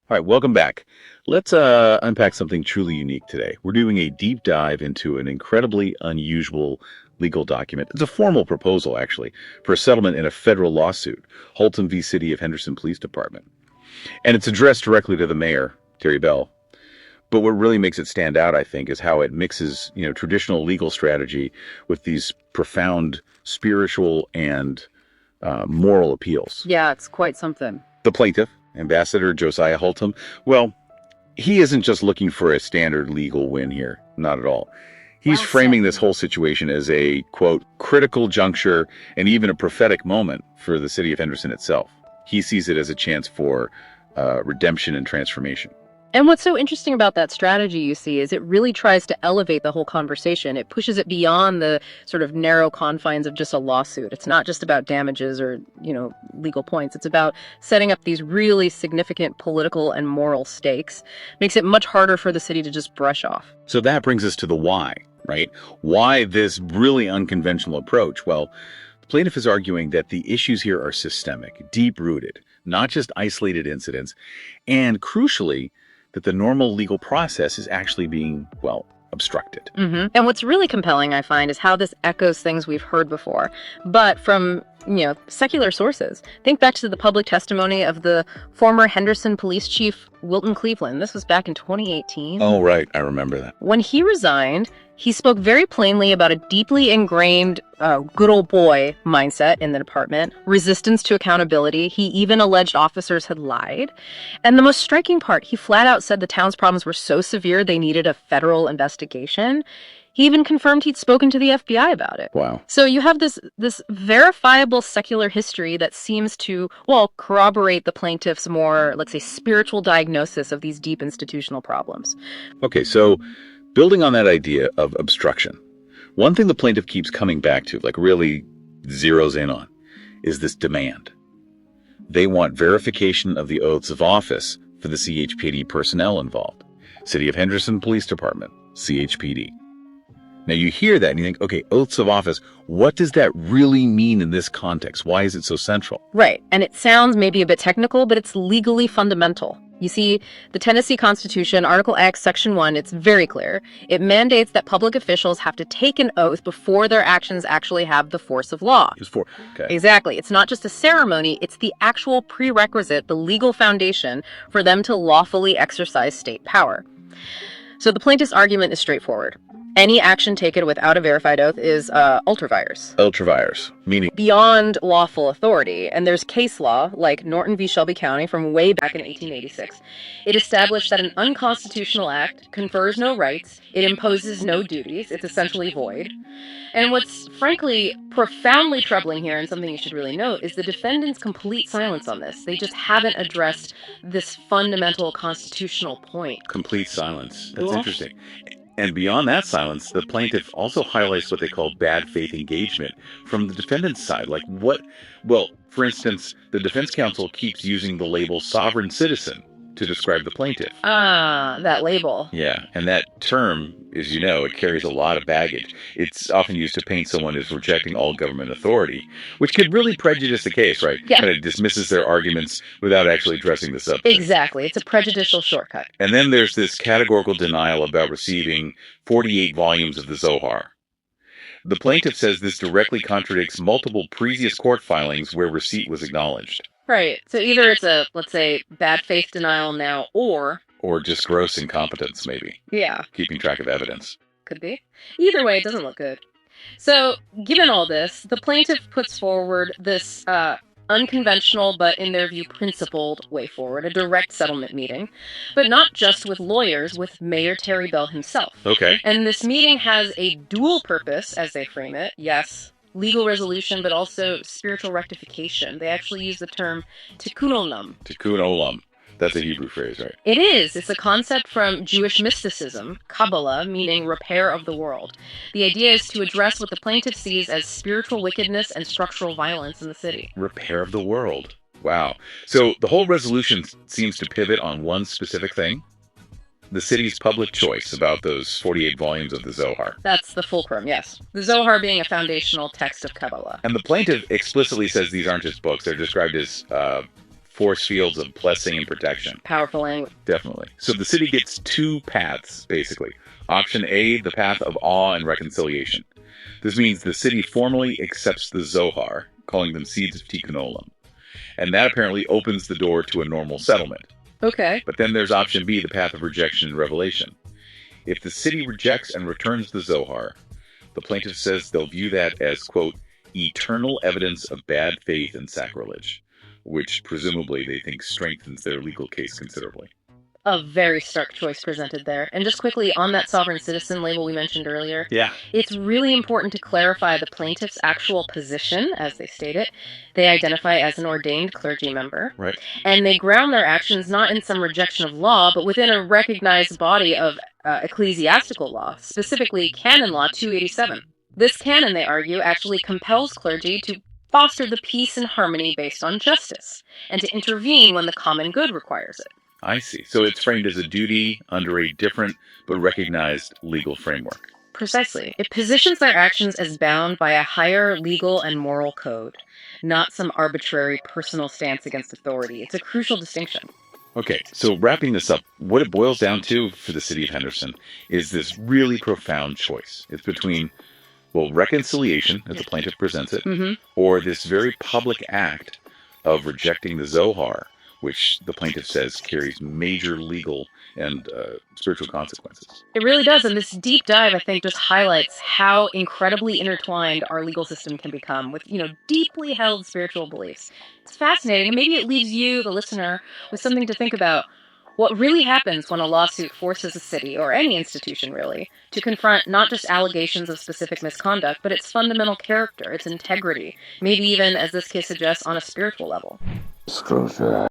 All right, welcome back. Let's unpack something truly unique today. We're doing a deep dive into an incredibly unusual legal document. It's a formal proposal, actually, for a settlement in a federal lawsuit, Holton v. City of Henderson Police Department. And it's addressed directly to the mayor, Terry Bell. But what really makes it stand out, I think, is how it mixes, traditional legal strategy with these profound spiritual and moral appeals. Yeah, it's quite something. The plaintiff, Ambassador Josiah Holton, well, he isn't just looking for a standard legal win here. Not at all. He's framing this whole situation as a, quote, critical juncture and even a prophetic moment for the city of Henderson itself. He sees it as a chance for redemption and transformation. And what's so interesting about that strategy, you see, is it really tries to elevate the whole conversation. It pushes it beyond the sort of narrow confines of just a lawsuit. It's not just about damages or, legal points. It's about setting up these really significant political and moral stakes. Makes it much harder for the city to just brush off. So that brings us to the why, right? Why this really unconventional approach? Well, the plaintiff is arguing that the issues here are systemic, deep-rooted, not just isolated incidents, and crucially, that the normal legal process is actually being, obstructed. Mm-hmm. And what's really compelling, I find, is how this echoes things we've heard before, but from, secular sources. Think back to the public testimony of the former Henderson police chief, Wilton Cleveland. This was back in 2018. Oh, right. I remember that. When he resigned, he spoke very plainly about a deeply ingrained good old boy mindset in the department, resistance to accountability. He even alleged officers had lied. And the most striking part, he flat out said the town's problems were so severe they needed a federal investigation. He even confirmed he'd spoken to the FBI about it. Wow. So you have this verifiable secular history that seems to, corroborate the plaintiff's more, let's say, spiritual diagnosis of these deep institutional problems. Okay, so building on that idea of obstruction, one thing the plaintiff keeps coming back to, really zeroes in on, is this demand. They want verification of the oaths of office for the CHPD personnel involved. City of Henderson Police Department, CHPD. Now you hear that and you think, okay, oaths of office, what does that really mean in this context? Why is it so central? Right, and it sounds maybe a bit technical, but it's legally fundamental. You see, the Tennessee Constitution, Article X, Section 1, it's very clear. It mandates that public officials have to take an oath before their actions actually have the force of law. Okay. Exactly. It's not just a ceremony, it's the actual prerequisite, the legal foundation for them to lawfully exercise state power. So the plaintiff's argument is straightforward. Any action taken without a verified oath is ultra vires. Ultra vires, meaning beyond lawful authority. And there's case law, like Norton v. Shelby County from way back in 1886. It established that an unconstitutional act confers no rights, it imposes no duties, it's essentially void. And what's frankly profoundly troubling here, and something you should really note, is the defendant's complete silence on this. They just haven't addressed this fundamental constitutional point. Complete silence. That's interesting. And beyond that silence, the plaintiff also highlights what they call bad faith engagement from the defendant's side. Like what? Well, for instance, the defense counsel keeps using the label sovereign citizen to describe the plaintiff. Ah, that label. Yeah, and that term, as you know, it carries a lot of baggage. It's often used to paint someone as rejecting all government authority, which could really prejudice the case, right? Yeah. Kind of dismisses their arguments without actually addressing the substance. Exactly. It's a prejudicial shortcut. And then there's this categorical denial about receiving 48 volumes of the Zohar. The plaintiff says this directly contradicts multiple previous court filings where receipt was acknowledged. Right. So either it's a, let's say, bad faith denial now, or just gross incompetence, maybe. Yeah. Keeping track of evidence. Could be. Either way, it doesn't look good. So, given all this, the plaintiff puts forward this unconventional, but in their view, principled way forward, a direct settlement meeting, but not just with lawyers, with Mayor Terry Bell himself. Okay. And this meeting has a dual purpose, as they frame it. Yes, legal resolution, but also spiritual rectification. They actually use the term tikkun olam. Tikkun olam. That's a Hebrew phrase, right? It is. It's a concept from Jewish mysticism, Kabbalah, meaning repair of the world. The idea is to address what the plaintiff sees as spiritual wickedness and structural violence in the city. Repair of the world. Wow. So the whole resolution seems to pivot on one specific thing. The city's public choice about those 48 volumes of the Zohar. That's the fulcrum, yes. The Zohar being a foundational text of Kabbalah. And the plaintiff explicitly says these aren't just books. They're described as force fields of blessing and protection. Powerful language. Definitely. So the city gets two paths, basically. Option A, the path of awe and reconciliation. This means the city formally accepts the Zohar, calling them seeds of Tikkun Olam. And that apparently opens the door to a normal settlement. Okay. But then there's option B, the path of rejection and revelation. If the city rejects and returns the Zohar, the plaintiff says they'll view that as, quote, eternal evidence of bad faith and sacrilege, which presumably they think strengthens their legal case considerably. A very stark choice presented there. And just quickly, on that sovereign citizen label we mentioned earlier, Yeah. it's really important to clarify the plaintiff's actual position, as they state it. They identify as an ordained clergy member. Right. And they ground their actions not in some rejection of law, but within a recognized body of ecclesiastical law, specifically Canon Law 287. This canon, they argue, actually compels clergy to foster the peace and harmony based on justice, and to intervene when the common good requires it. I see. So it's framed as a duty under a different but recognized legal framework. Precisely. It positions their actions as bound by a higher legal and moral code, not some arbitrary personal stance against authority. It's a crucial distinction. Okay, so wrapping this up, what it boils down to for the city of Henderson is this really profound choice. It's between, well, reconciliation, as the plaintiff presents it, or this very public act of rejecting the Zohar, which the plaintiff says carries major legal and spiritual consequences. It really does, and this deep dive, I think, just highlights how incredibly intertwined our legal system can become with, deeply held spiritual beliefs. It's fascinating, and maybe it leaves you, the listener, with something to think about. What really happens when a lawsuit forces a city, or any institution really, to confront not just allegations of specific misconduct, but its fundamental character, its integrity, maybe even, as this case suggests, on a spiritual level.